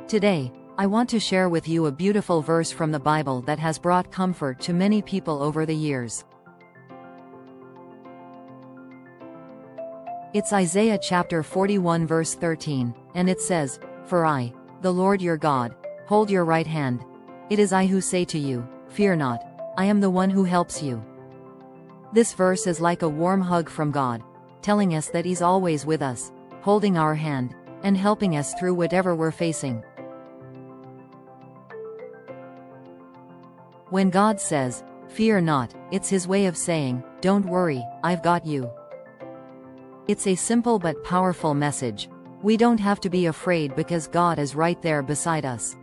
Today, I want to share with you a beautiful verse from the Bible that has brought comfort to many people over the years. It's Isaiah chapter 41 verse 13, and it says, "For I, the Lord your God, hold your right hand. It is I who say to you, fear not, I am the one who helps you." This verse is like a warm hug from God, telling us that He's always with us, holding our hand, and helping us through whatever we're facing. When God says, "Fear not," it's His way of saying, "Don't worry, I've got you." It's a simple but powerful message. We don't have to be afraid because God is right there beside us.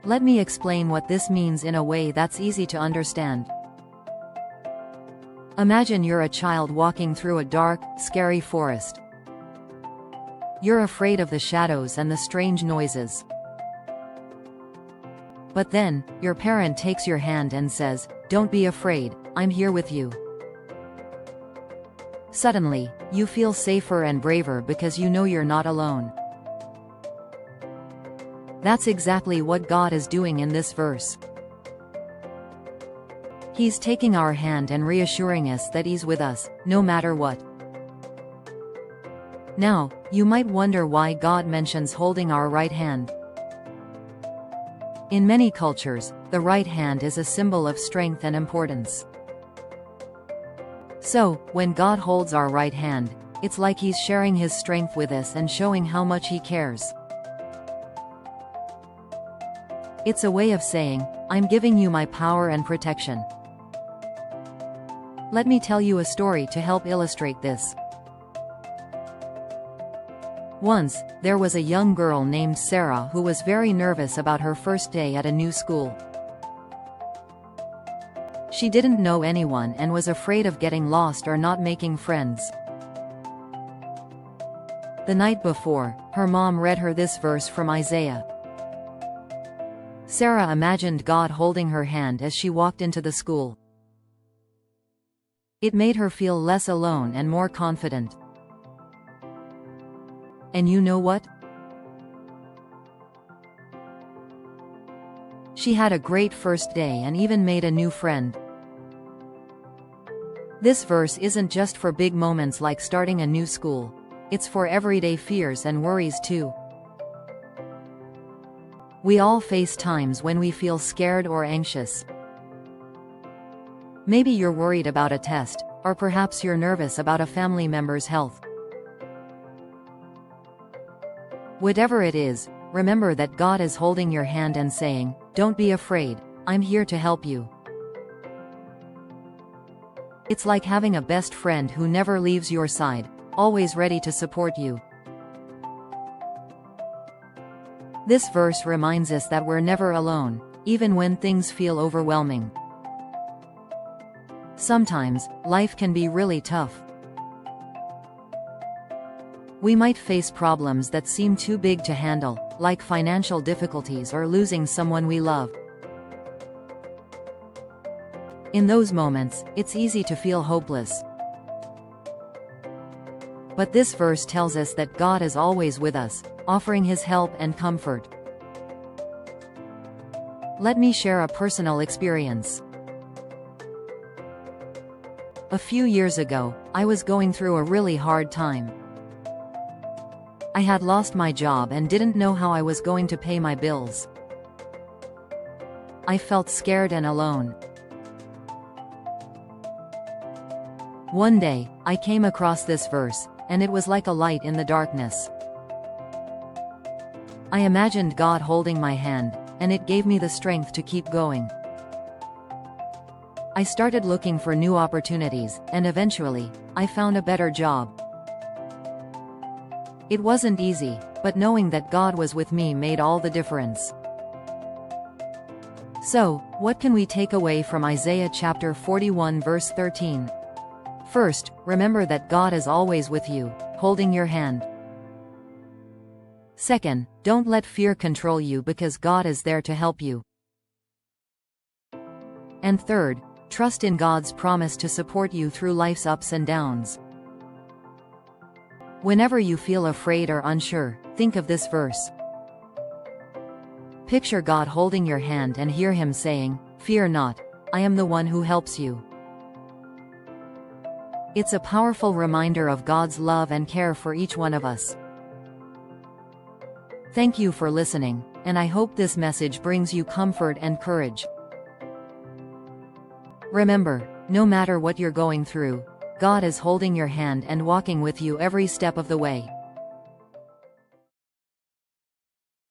Let me explain what this means in a way that's easy to understand. Imagine you're a child walking through a dark, scary forest. You're afraid of the shadows and the strange noises. But then, your parent takes your hand and says, "Don't be afraid, I'm here with you." Suddenly, you feel safer and braver because you know you're not alone. That's exactly what God is doing in this verse. He's taking our hand and reassuring us that He's with us, no matter what. Now, you might wonder why God mentions holding our right hand. In many cultures, the right hand is a symbol of strength and importance. So, when God holds our right hand, it's like He's sharing His strength with us and showing how much He cares. It's a way of saying, "I'm giving you my power and protection." Let me tell you a story to help illustrate this. Once, there was a young girl named Sarah who was very nervous about her first day at a new school. She didn't know anyone and was afraid of getting lost or not making friends. The night before, her mom read her this verse from Isaiah. Sarah imagined God holding her hand as she walked into the school. It made her feel less alone and more confident. And you know what? She had a great first day and even made a new friend. This verse isn't just for big moments like starting a new school. It's for everyday fears and worries too. We all face times when we feel scared or anxious. Maybe you're worried about a test, or perhaps you're nervous about a family member's health. Whatever it is, remember that God is holding your hand and saying, "Don't be afraid, I'm here to help you." It's like having a best friend who never leaves your side, always ready to support you. This verse reminds us that we're never alone, even when things feel overwhelming. Sometimes, life can be really tough. We might face problems that seem too big to handle, like financial difficulties or losing someone we love. In those moments, it's easy to feel hopeless. But this verse tells us that God is always with us, offering His help and comfort. Let me share a personal experience. A few years ago, I was going through a really hard time. I had lost my job and didn't know how I was going to pay my bills. I felt scared and alone. One day, I came across this verse, and it was like a light in the darkness. I imagined God holding my hand, and it gave me the strength to keep going. I started looking for new opportunities, and eventually, I found a better job. It wasn't easy, but knowing that God was with me made all the difference. So, what can we take away from Isaiah chapter 41 verse 13? First, remember that God is always with you, holding your hand. Second, don't let fear control you because God is there to help you. And third, trust in God's promise to support you through life's ups and downs. Whenever you feel afraid or unsure, think of this verse. Picture God holding your hand and hear Him saying, "Fear not, I am the one who helps you." It's a powerful reminder of God's love and care for each one of us. Thank you for listening, and I hope this message brings you comfort and courage. Remember, no matter what you're going through, God is holding your hand and walking with you every step of the way.